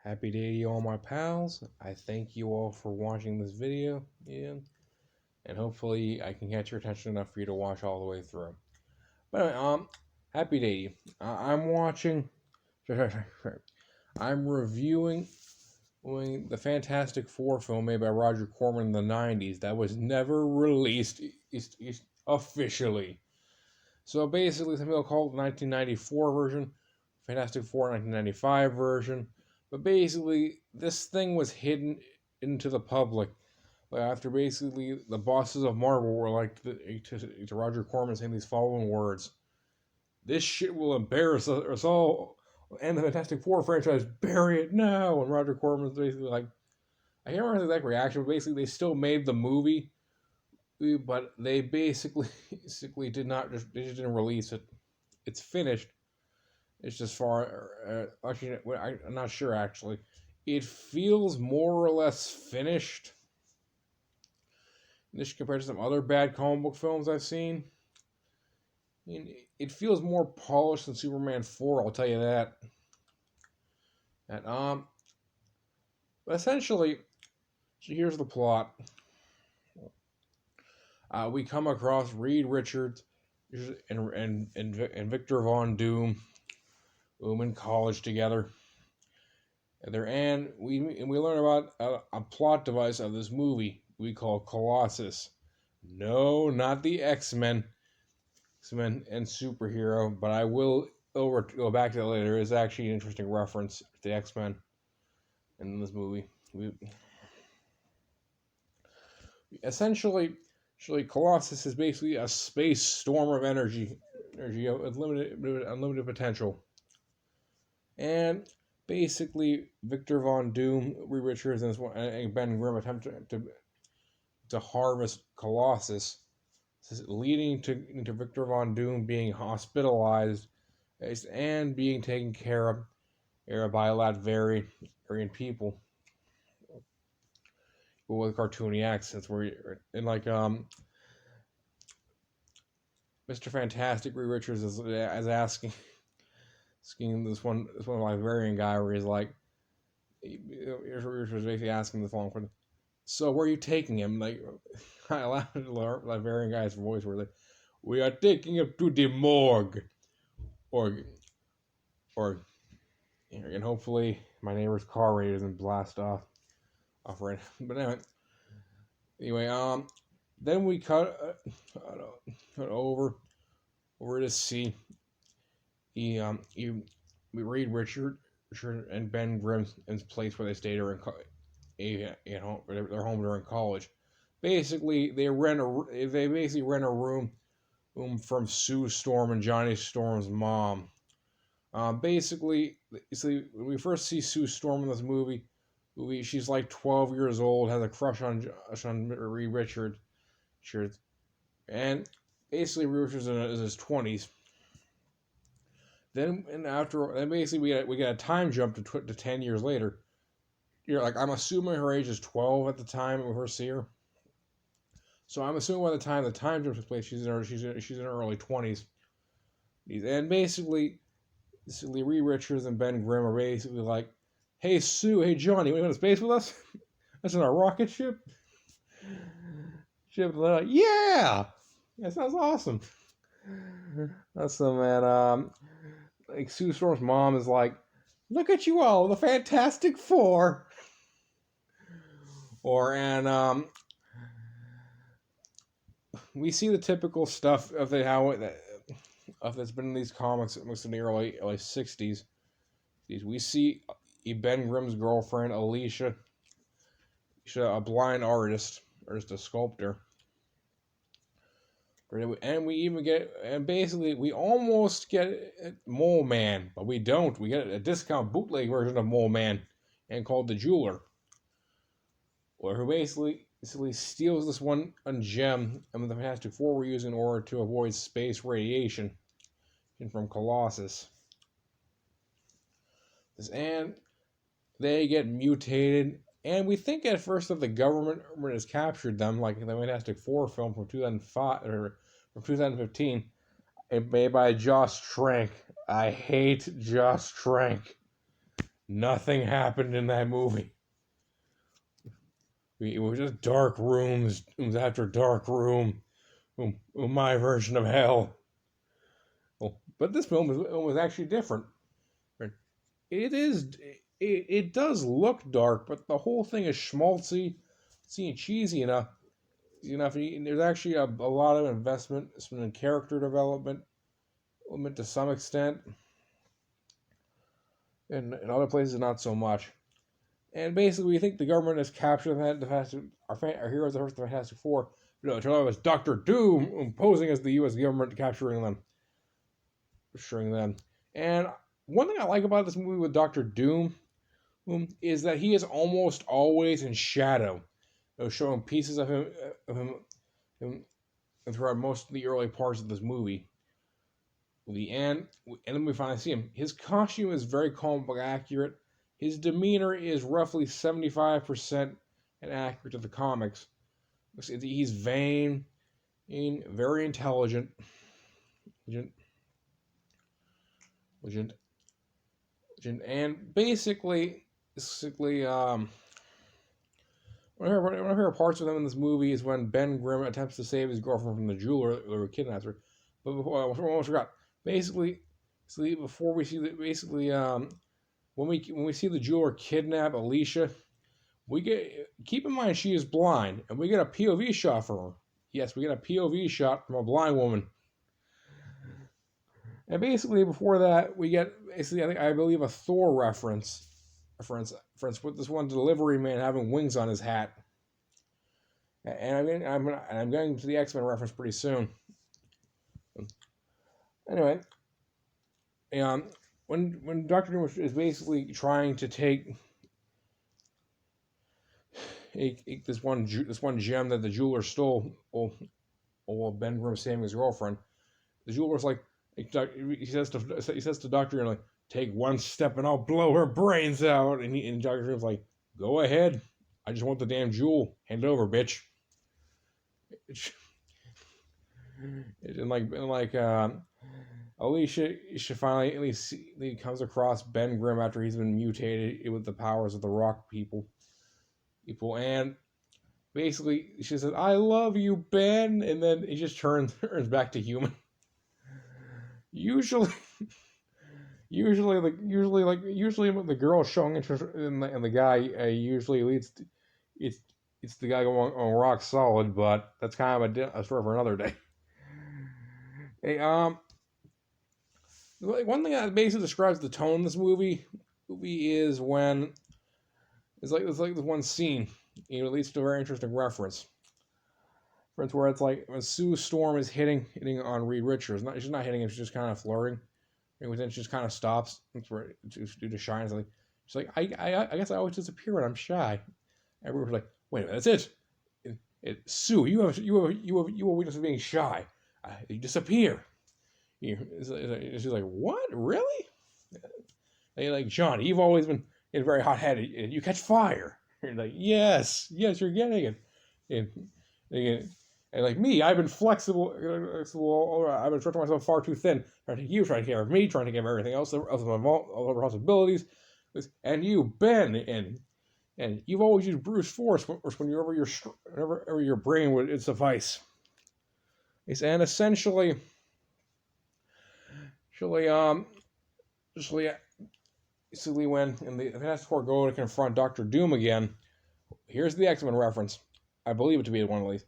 Happy day to you all my pals. I thank you all for watching this video, and hopefully I can catch your attention enough for you to watch all the way through. But anyway, happy day to you. I'm watching, I'm reviewing the Fantastic Four film made by Roger Corman in the 90s that was never released officially. So basically, some people call it the 1994 version, Fantastic Four 1995 version. But basically, this thing was hidden into the public. After basically the bosses of Marvel were like to Roger Corman saying these following words: "This shit will embarrass us all, and the Fantastic Four franchise. Bury it now." And Roger Corman was basically like, I can't remember the exact reaction, but basically they still made the movie, but they basically did not they just didn't release it. It's finished. It's just far. Actually, I'm not sure. Actually, it feels more or less finished. This compared to some other bad comic book films I've seen. I mean, it feels more polished than Superman 4. I'll tell you that. And but essentially, so here's the plot. We come across Reed Richards and Victor Von Doom in college together. And we learn about a plot device of this movie we call Colossus. No, not the X-Men and superhero, but I will go back to that later. It's actually an interesting reference to the X-Men in this movie. Essentially, Colossus is basically a space storm of energy of unlimited potential. And basically, Victor Von Doom, Reed Richards, and Ben Grimm attempt to harvest Colossus, leading to Victor Von Doom being hospitalized and being taken care of by Latverian people with cartoony accents. Where and like Mr. Fantastic, Reed Richards is asking this one Latverian guy where he's like, Richards basically asking the following question: "So where are you taking him?" Like, I laughed at the Latverian guy's voice where "We are taking him to the morgue," or and hopefully my neighbor's car radio doesn't blast off right. But anyway, then we cut over to see we read Richard and Ben Grimm's place where they stay during their home during college. Basically, they rent a room from Sue Storm and Johnny Storm's mom. Basically, when we first see Sue Storm in this movie, she's like 12 years old, has a crush on Reed Richards, and basically Reed Richards is in his 20s. Then basically we get a time jump to 10 years later. I'm assuming her age is 12 at the time we first see her. So I'm assuming by the time the time jump takes place, she's in her early 20s. And basically Reed Richards and Ben Grimm are basically like, "Hey Sue, hey Johnny, you want to go to space with us? That's in our rocket ship." Like, "Yeah, that sounds awesome." That's so man. Like Sue Storm's mom is like, "Look at you all, the Fantastic Four." We see the typical stuff of that's been in these comics most in the early 60s. We see Ben Grimm's girlfriend Alicia. She's a blind artist, or just a sculptor. And we almost get Mole Man, but we don't. We get a discount bootleg version of Mole Man, and called the Jeweler, who basically steals this one gem and the Fantastic Four were using in order to avoid space radiation from Colossus. And they get mutated, and we think at first that the government has captured them, like in the Fantastic Four film from 2005 or from 2015, made by Josh Trank. I hate Josh Trank. Nothing happened in that movie. It was just dark rooms after dark room. My version of hell. Well, but this film was actually different. It is. It does look dark, but the whole thing is schmaltzy, and cheesy enough. There's actually a lot of investment in character development, to some extent, and in other places not so much. And basically, we think the government has captured our heroes of the Fantastic Four. No, it was Doctor Doom posing as the U.S. government capturing them. And one thing I like about this movie with Doctor Doom is that he is almost always in shadow, showing pieces of him throughout most of the early parts of this movie. And then we finally see him. His costume is very comic book accurate. His demeanor is roughly 75% accurate to the comics. He's vain, and very intelligent, and basically, one of my favorite parts of them in this movie is when Ben Grimm attempts to save his girlfriend from the jeweler who kidnaps her. But before I almost forgot. Basically, before we see when we see the jeweler kidnap Alicia, keep in mind she is blind, and we get a POV shot from her. Yes, we get a POV shot from a blind woman. And basically, before that, we get I believe a Thor reference with this one delivery man having wings on his hat. And I'm going to the X-Men reference pretty soon. Anyway, when Doctor Doom is basically trying to take this one gem that the jeweler stole, Ben Grimm saving his girlfriend, the jeweler's like, he says to Doctor Doom, take one step and I'll blow her brains out, and Doctor Doom's like, go ahead, I just want the damn jewel, hand it over, bitch. Alicia finally at least comes across Ben Grimm after he's been mutated with the powers of the rock people, and basically she says, I love you, Ben, and then he just turns back to human. Usually when the girl showing interest in the guy usually leads to, it's the guy going on rock solid, but that's kind of a story for another day. Hey, one thing that basically describes the tone of this movie is when it's like this one scene, it leads to a very interesting reference. Where it's like when Sue Storm is hitting on Reed Richards. She's not hitting him, she's just kind of flirting. And then she just kind of stops. That's where due to shy. She's like, I guess I always disappear when I'm shy. Everyone's like, wait a minute, that's it. Sue, you have weakness of being shy. You disappear. She's like, what? Really? And you're like, John, you've always been very hot-headed. You catch fire. And you're like, yes, you're getting it. And like me, I've been flexible. I've been stretching myself far too thin. Trying to take you, trying to take care of me, trying to take care of everything else of all the responsibilities. And you, Ben, and you've always used brute force whenever your brain would suffice. And essentially, when in the Fantastic Four go to confront Doctor Doom again, here's the X-Men reference. I believe it to be one of these.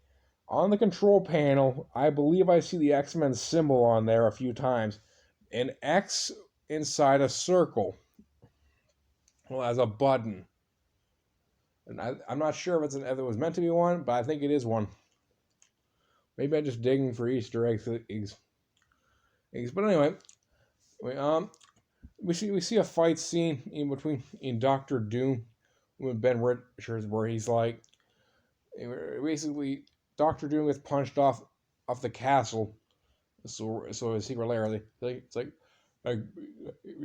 On the control panel, I believe I see the X-Men symbol on there a few times. An X inside a circle. Well, as a button. And I'm not sure if it was meant to be one, but I think it is one. Maybe I'm just digging for Easter eggs. But anyway, we see a fight scene in Doctor Doom with Ben Richards where he's like, basically Doctor Doom gets punched off the castle, so a secret lair. It's like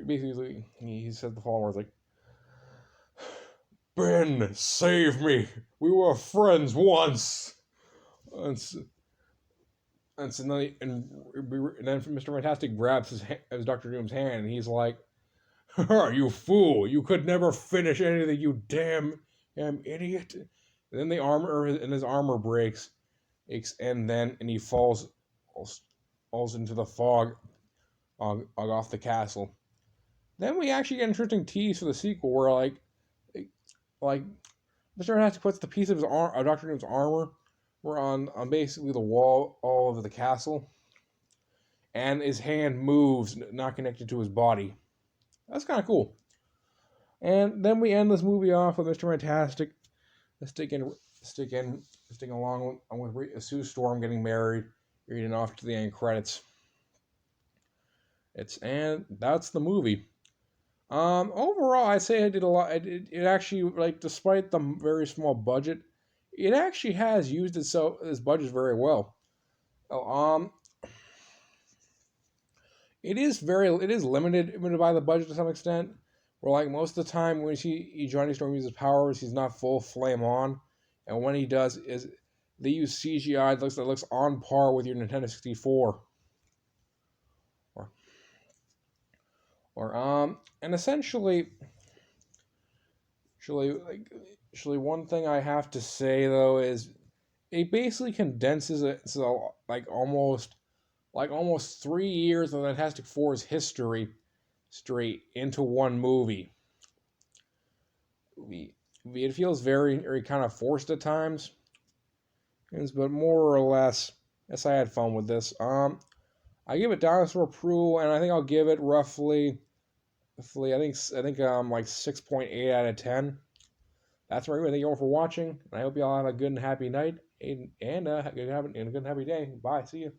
basically he said the following words like, Ben, save me. We were friends once. And then Mr. Fantastic grabs his Doctor Doom's hand, and he's like, You fool! You could never finish anything, you damn idiot! And then the armor and his armor breaks, and he falls into the fog off the castle. Then we actually get an interesting tease for the sequel where like Mr. Fantastic puts the piece of his Doctor Doom's armor on basically the wall all over the castle, and his hand moves, not connected to his body. That's kind of cool. And then we end this movie off with Mr. Fantastic sticking sticking along with Sue Storm getting married, reading off to the end credits. And that's the movie. Overall, I'd say I did a lot. It actually, like, despite the very small budget, it actually has used its budget very well. Oh, it is limited by the budget to some extent. Where, like, most of the time when Johnny Storm uses powers, he's not full flame on, and when he does, is they use CGI that looks on par with your Nintendo 64. Or and actually, one thing I have to say though is it basically condenses it so almost 3 years of Fantastic Four's history straight into one movie. It feels very kind of forced at times, but more or less, yes, I had fun with this. I give it dinosaur approval, and I think I'll give it roughly like 6.8 out of 10. That's my review. Thank you all for watching, and I hope you all have a good and happy night, and a good and happy day. Bye. See you.